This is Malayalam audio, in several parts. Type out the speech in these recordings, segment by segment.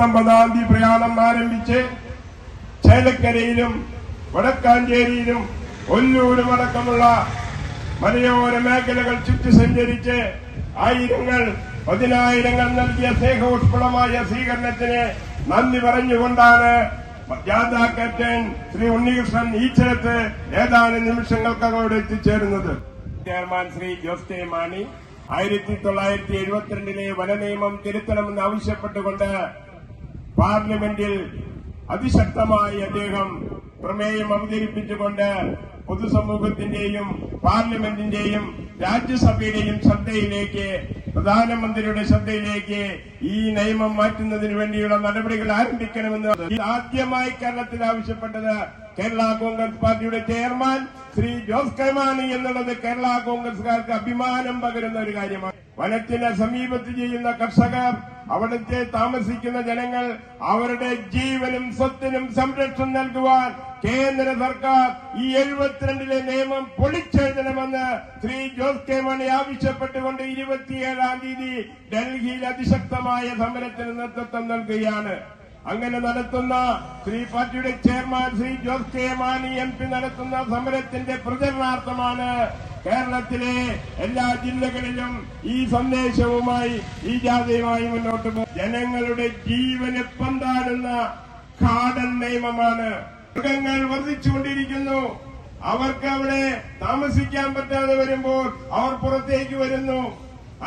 19 തീയതി പ്രയാണം ആരംഭിച്ച് ചേലക്കരയിലും വടക്കാഞ്ചേരിയിലും ഒല്ലൂരും അടക്കമുള്ള മലയോര മേഖലകൾ ചുറ്റി സഞ്ചരിച്ച് ആയിരങ്ങൾ പതിനായിരങ്ങൾ നൽകിയ സ്നേഹോഷ്പളമായ സ്വീകരണത്തിന് നന്ദി പറഞ്ഞുകൊണ്ടാണ് ജാഥാ ക്യാപ്റ്റൻ ശ്രീ ഉണ്ണികൃഷ്ണൻ ഈച്ചരത്ത് ഏതാനും നിമിഷങ്ങൾക്കങ്ങോട്ട് എത്തിച്ചേരുന്നത്. ചെയർമാൻ ശ്രീ ജോസ് കെ മാണി 1972 വനനിയമം തിരുത്തണമെന്ന് ആവശ്യപ്പെട്ടുകൊണ്ട് പാർലമെന്റിൽ അതിശക്തമായി അദ്ദേഹം പ്രമേയം അവതരിപ്പിച്ചുകൊണ്ട് പൊതുസമൂഹത്തിന്റെയും പാർലമെന്റിന്റെയും രാജ്യസഭയുടെയും ശ്രദ്ധയിലേക്ക്, പ്രധാനമന്ത്രിയുടെ ശ്രദ്ധയിലേക്ക് ഈ നിയമം മാറ്റുന്നതിന് വേണ്ടിയുള്ള നടപടികൾ ആരംഭിക്കണമെന്ന് ആദ്യമായി കേരളത്തിൽ ആവശ്യപ്പെട്ടത് കേരള കോൺഗ്രസ് പാർട്ടിയുടെ ചെയർമാൻ ശ്രീ ജോസ് കെ മാണി എന്നുള്ളത് കേരള കോൺഗ്രസുകാർക്ക് അഭിമാനം പകരുന്ന ഒരു കാര്യമാണ്. വനത്തിനെ സമീപത്ത് ചെയ്യുന്ന കർഷകർ, അവിടുത്തെ താമസിക്കുന്ന ജനങ്ങൾ, അവരുടെ ജീവനും സ്വത്തിനും സംരക്ഷണം നൽകുവാൻ കേന്ദ്ര സർക്കാർ ഈ 72 നിയമം പൊളിച്ചെഴുതണമെന്ന് ശ്രീ ജോസ് കെ മാണി ആവശ്യപ്പെട്ടുകൊണ്ട് 27 തീയതി ഡൽഹിയിൽ അതിശക്തമായ സമരത്തിന് നേതൃത്വം നൽകുകയാണ്. അങ്ങനെ നടത്തുന്ന പാർട്ടിയുടെ chairman Shri Jose K Mani MP നടത്തുന്ന സമരത്തിന്റെ പ്രചരണാർത്ഥമാണ് കേരളത്തിലെ എല്ലാ ജില്ലകളിലും ഈ സന്ദേശവുമായി, ഈ ജാഥയുമായി മുന്നോട്ട് പോകും. ജനങ്ങളുടെ ജീവന് പന്താടുന്ന കാടൻ നിയമമാണ്. മൃഗങ്ങൾ വർദ്ധിച്ചുകൊണ്ടിരിക്കുന്നു. അവർക്ക് അവിടെ താമസിക്കാൻ പറ്റാതെ വരുമ്പോൾ അവർ പുറത്തേക്ക് വരുന്നു.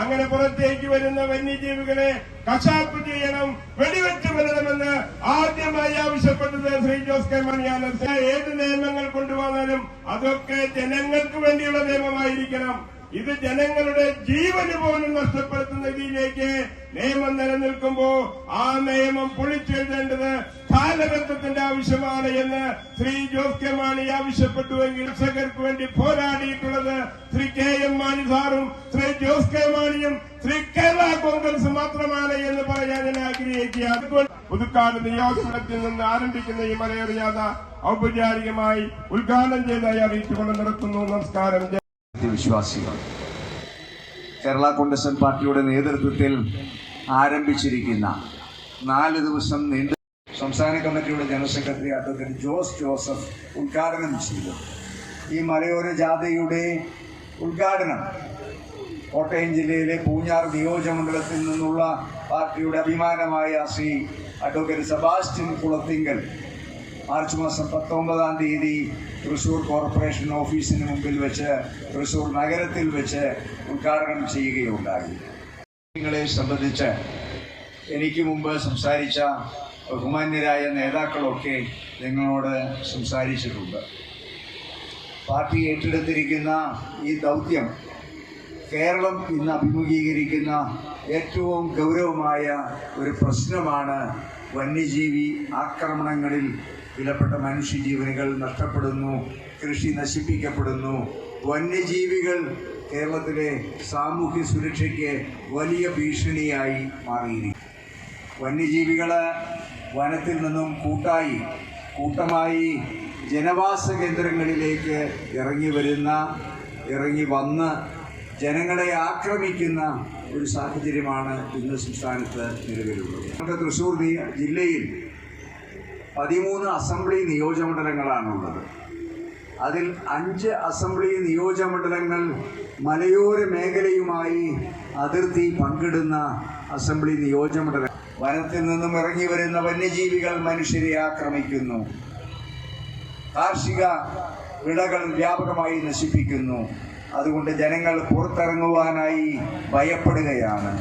അങ്ങനെ പുറത്തേക്ക് വരുന്ന വന്യജീവികളെ കശാപ്പ് ചെയ്യണം, വെടിവെച്ച് കൊല്ലണമെന്ന് ആദ്യമായി ആവശ്യപ്പെട്ടത് ശ്രീ ജോസ് കെ മാണിയാണ്. ഏത് നിയമങ്ങൾ കൊണ്ടുവന്നാലും അതൊക്കെ ജനങ്ങൾക്ക് വേണ്ടിയുള്ള നിയമമായിരിക്കണം. ഇത് ജനങ്ങളുടെ ജീവന് പോലും നഷ്ടപ്പെടുത്തുന്ന രീതിയിലേക്ക് നിയമം നിലനിൽക്കുമ്പോൾ ആ നിയമം പൊളിച്ചെഴുതേണ്ടത് കാലഘട്ടത്തിന്റെ ആവശ്യമാണ് എന്ന് ശ്രീ ജോസ് കെ മാണി ആവശ്യപ്പെട്ടുവെങ്കിൽ കർഷകർക്ക് വേണ്ടി പോരാടിയിട്ടുള്ളത് ശ്രീ KM മാണി സാറും ശ്രീ ജോസ് കെ മാണിയും ശ്രീ കേരള കോൺഗ്രസ് മാത്രമാണ് എന്ന് പറയാൻ ഞാൻ ആഗ്രഹിക്കുക. അതുകൊണ്ട് പുതുക്കാട് നിയോജകമണ്ഡലത്തിൽ നിന്ന് ആരംഭിക്കുന്ന ഈ മലയോര ജാഥ ഔപചാരികമായി ഉദ്ഘാടനം ചെയ്തതായി അറിയിച്ചുകൊണ്ട് നിർത്തുന്നു. നമസ്കാരം. വിശ്വാസികൾ കേരള കോൺഗ്രസ് പാർട്ടിയുടെ നേതൃത്വത്തിൽ ആരംഭിച്ചിരിക്കുന്ന 4 ദിവസം നീണ്ട സംസ്ഥാന കമ്മിറ്റിയുടെ general secretary advocate Jose Joseph ഉദ്ഘാടനം ചെയ്തു. ഈ മലയോര ജാഥയുടെ ഉദ്ഘാടനം കോട്ടയം ജില്ലയിലെ പൂഞ്ഞാർ നിയോജകമണ്ഡലത്തിൽ നിന്നുള്ള പാർട്ടിയുടെ അഭിമാനമായ Shri advocate Sebastian Kulathinkal March മാസം 19 തീയതി തൃശ്ശൂർ കോർപ്പറേഷൻ ഓഫീസിന് മുമ്പിൽ വെച്ച്, തൃശ്ശൂർ നഗരത്തിൽ വെച്ച് ഉദ്ഘാടനം ചെയ്യുകയുണ്ടായി. നിങ്ങളെ സംബന്ധിച്ച് എനിക്ക് മുമ്പ് സംസാരിച്ച ബഹുമാന്യരായ നേതാക്കളൊക്കെ നിങ്ങളോട് സംസാരിച്ചിട്ടുണ്ട്. പാർട്ടി ഏറ്റെടുത്തിരിക്കുന്ന ഈ ദൗത്യം കേരളം ഇന്ന് അഭിമുഖീകരിക്കുന്ന ഏറ്റവും ഗൗരവമായ ഒരു പ്രശ്നമാണ്. വന്യജീവി ആക്രമണങ്ങളിൽ വിലപ്പെട്ട മനുഷ്യജീവനുകൾ നഷ്ടപ്പെടുന്നു, കൃഷി നശിപ്പിക്കപ്പെടുന്നു. വന്യജീവികൾ കേരളത്തിലെ സാമൂഹ്യ സുരക്ഷയ്ക്ക് വലിയ ഭീഷണിയായി മാറിയിരിക്കുന്നു. വന്യജീവികൾ വനത്തിൽ നിന്നും കൂട്ടമായി ജനവാസ കേന്ദ്രങ്ങളിലേക്ക് ഇറങ്ങി വന്ന് ജനങ്ങളെ ആക്രമിക്കുന്ന ഒരു സാഹചര്യമാണ് ഇന്ന് സംസ്ഥാനത്ത് നിലവിലുള്ളത്. നമ്മുടെ തൃശ്ശൂർ ജില്ലയിൽ 13 അസംബ്ലി നിയോജകമണ്ഡലങ്ങളാണുള്ളത്. അതിൽ 5 അസംബ്ലി നിയോജകമണ്ഡലങ്ങൾ മലയോര മേഖലയുമായി അതിർത്തി പങ്കിടുന്ന അസംബ്ലി നിയോജകമണ്ഡലം. വനത്തിൽ നിന്നും ഇറങ്ങി വരുന്ന വന്യജീവികൾ മനുഷ്യരെ ആക്രമിക്കുന്നു, കാർഷിക വിളകൾ വ്യാപകമായി നശിപ്പിക്കുന്നു. അതുകൊണ്ട് ജനങ്ങൾ പുറത്തിറങ്ങുവാനായി ഭയപ്പെടുകയാണ്.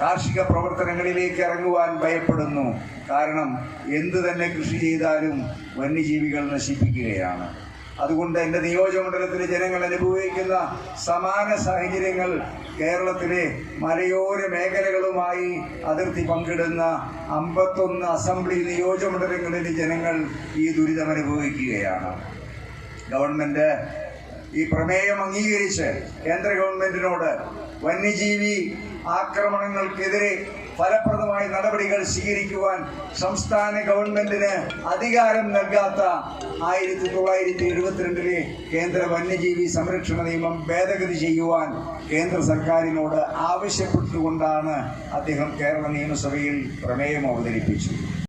കാർഷിക പ്രവർത്തനങ്ങളിലേക്ക് ഇറങ്ങുവാൻ ഭയപ്പെടുന്നു. കാരണം എന്തു തന്നെ കൃഷി ചെയ്താലും വന്യജീവികൾ നശിപ്പിക്കുകയാണ്. അതുകൊണ്ട് എൻ്റെ നിയോജകമണ്ഡലത്തിലെ ജനങ്ങൾ അനുഭവിക്കുന്ന സമാന സാഹചര്യങ്ങൾ കേരളത്തിലെ മലയോര മേഖലകളുമായി അതിർത്തി പങ്കിടുന്ന 51 അസംബ്ലി നിയോജകമണ്ഡലങ്ങളിലെ ജനങ്ങൾ ഈ ദുരിതം അനുഭവിക്കുകയാണ്. ഗവൺമെൻറ് ഈ പ്രമേയം അംഗീകരിച്ച് കേന്ദ്ര ഗവൺമെന്റിനോട് വന്യജീവി ആക്രമണങ്ങൾക്കെതിരെ ഫലപ്രദമായ നടപടികൾ സ്വീകരിക്കുവാൻ സംസ്ഥാന ഗവൺമെന്റിന് അധികാരം നൽകാത്ത 1972 കേന്ദ്ര വന്യജീവി സംരക്ഷണ നിയമം ഭേദഗതി ചെയ്യുവാൻ കേന്ദ്ര സർക്കാരിനോട് ആവശ്യപ്പെട്ടുകൊണ്ടാണ് അദ്ദേഹം കേരള നിയമസഭയിൽ പ്രമേയം അവതരിപ്പിച്ചത്.